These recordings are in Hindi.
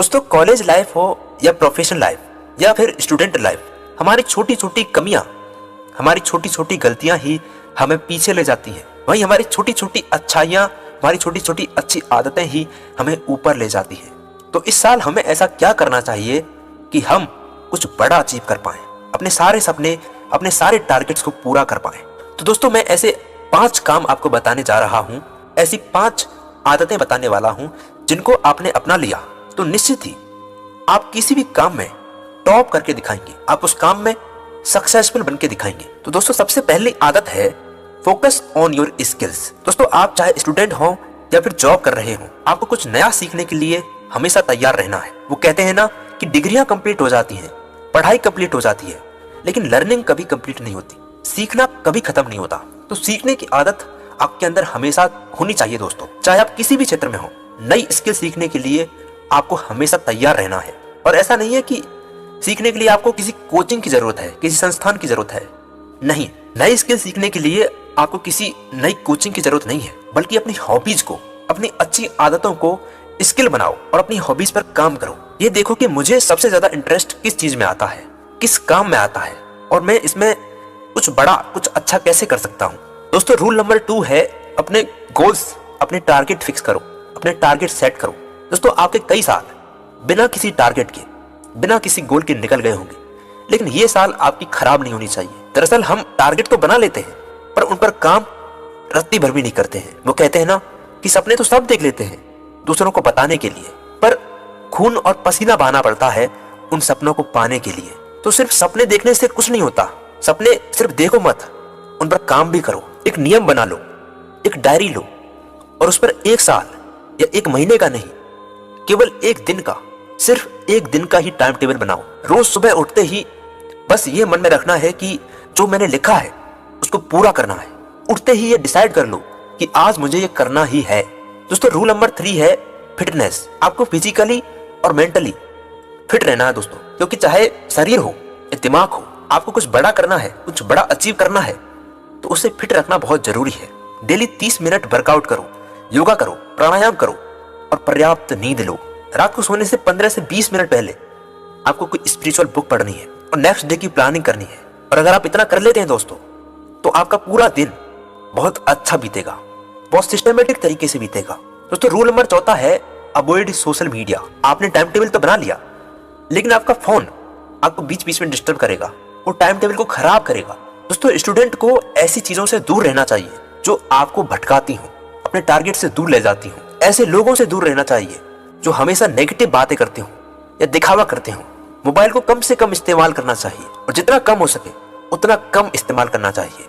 दोस्तों, कॉलेज लाइफ हो या प्रोफेशनल लाइफ या फिर स्टूडेंट लाइफ, हमारी छोटी छोटी कमियां, हमारी छोटी छोटी गलतियां ही हमें पीछे ले जाती हैं। वहीं हमारी छोटी छोटी अच्छाइयां, हमारी छोटी छोटी अच्छी आदतें ही हमें ऊपर ले जाती हैं। तो इस साल हमें ऐसा क्या करना चाहिए कि हम कुछ बड़ा अचीव कर पाएं, अपने सारे सपने, अपने सारे टारगेट्स को पूरा कर पाएं। तो दोस्तों, मैं ऐसे 5 काम आपको बताने जा रहा हूं, ऐसी 5 आदतें बताने वाला हूं जिनको आपने अपना लिया तो निश्चित ही आप किसी भी काम में टॉप करके दिखाएंगे, आप उस काम में सक्सेसफुल बनके दिखाएंगे। तो दोस्तों, सबसे पहली आदत है फोकस ऑन योर स्किल्स। दोस्तों, आप चाहे स्टूडेंट हो या फिर जॉब कर रहे हो, आपको कुछ नया सीखने के लिए हमेशा तैयार रहना है। वो कहते हैं ना कि डिग्रियां कंप्लीट हो जाती हैं, पढ़ाई कंप्लीट हो जाती है, लेकिन लर्निंग कभी कंप्लीट नहीं होती, सीखना कभी खत्म नहीं होता। तो सीखने की आदत आपके अंदर हमेशा होनी चाहिए दोस्तों। चाहे आप किसी भी क्षेत्र में हो, नई स्किल सीखने के लिए आपको हमेशा तैयार रहना है। और ऐसा नहीं है कि सीखने के लिए आपको किसी कोचिंग की जरूरत है, किसी संस्थान की जरूरत है। नहीं, नई स्किल सीखने के लिए आपको किसी नई कोचिंग की जरूरत नहीं है, बल्कि अपनी हॉबीज को, अपनी अच्छी आदतों को स्किल बनाओ और अपनी हॉबीज पर काम करो। ये देखो कि मुझे सबसे ज्यादा इंटरेस्ट किस चीज में आता है, किस काम में आता है, और मैं इसमें कुछ बड़ा, कुछ अच्छा कैसे कर सकता हूँ। दोस्तों, रूल नंबर 2 है अपने गोल्स, अपने टारगेट फिक्स करो, अपने टारगेट सेट करो। दोस्तों, आपके कई साल बिना किसी टारगेट के, बिना किसी गोल के निकल गए होंगे, लेकिन ये साल आपकी खराब नहीं होनी चाहिए। दरअसल हम टारगेट तो बना लेते हैं, पर उन पर काम रत्ती भर भी नहीं करते हैं। वो कहते हैं ना कि सपने तो सब देख लेते हैं दूसरों को बताने के लिए, पर खून और पसीना बहाना पड़ता है उन सपनों को पाने के लिए। तो सिर्फ सपने देखने से कुछ नहीं होता। सपने सिर्फ देखो मत, उन पर काम भी करो। एक नियम बना लो, एक डायरी लो और उस पर 1 साल या 1 महीने का नहीं, केवल 1 दिन का, सिर्फ 1 दिन का ही टाइम टेबल बनाओ। रोज सुबह उठते ही बस ये मन में रखना है कि जो मैंने लिखा है उसको पूरा करना है। उठते ही ये डिसाइड कर लो कि आज मुझे ये करना ही है। दोस्तों, रूल नंबर 3 है फिटनेस। आपको फिजिकली और मेंटली फिट रहना है दोस्तों, क्योंकि चाहे शरीर हो या दिमाग हो, आपको कुछ बड़ा करना है, कुछ बड़ा अचीव करना है, तो उसे फिट रखना बहुत जरूरी है। डेली 30 मिनट वर्कआउट करो, योगा करो, प्राणायाम करो और पर्याप्त नींद लो। रात को सोने से 15 से 20 मिनट पहले आपको कोई स्पिरिचुअल बुक पढ़नी है और नेक्स्ट डे की प्लानिंग करनी है। और अगर आप इतना कर लेते हैं दोस्तों, तो आपका पूरा दिन बहुत अच्छा बीतेगा, बहुत सिस्टमेटिक तरीके से बीतेगा। दोस्तों, रूल नंबर 4 है अवॉइड सोशल मीडिया। आपने टाइम टेबल तो बना लिया, लेकिन आपका फोन आपको बीच बीच में डिस्टर्ब करेगा, वो टाइम टेबल को खराब करेगा। दोस्तों, स्टूडेंट को ऐसी चीजों से दूर रहना चाहिए जो आपको भटकाती हो, अपने टारगेट से दूर ले जाती हो। ऐसे लोगों से दूर रहना चाहिए जो हमेशा नेगेटिव बातें करते हो या दिखावा करते हो। मोबाइल को कम से कम इस्तेमाल करना चाहिए और जितना कम हो सके उतना कम इस्तेमाल करना चाहिए।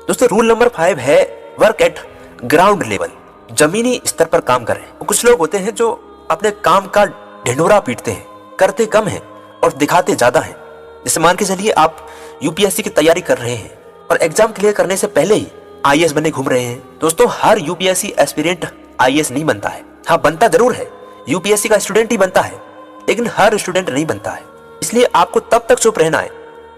दोस्तों, रूल नंबर 5 है वर्क एट ग्राउंड लेवल। जमीनी स्तर पर काम करें। कुछ लोग होते हैं जो अपने काम का ढिंढोरा पीटते हैं, करते कम है और दिखाते ज्यादा है। जैसे मान के चलिए आप यूपीएससी की तैयारी कर रहे हैं और एग्जाम क्लियर करने से पहले ही आईएएस बने घूम रहे हैं। दोस्तों, हर यूपीएससी एस्पिरेंट आईएएस नहीं बनता है। हाँ, बनता जरूर है, यूपीएससी का स्टूडेंट ही बनता है, लेकिन हर स्टूडेंट नहीं बनता है। इसलिए आपको तब तक चुप रहना है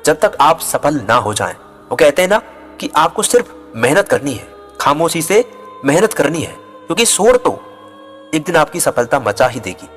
जब तक आप सफल ना हो जाएं। वो कहते हैं ना कि आपको सिर्फ मेहनत करनी है, खामोशी से मेहनत करनी है, क्योंकि शोर तो एक दिन आपकी सफलता मचा ही देगी।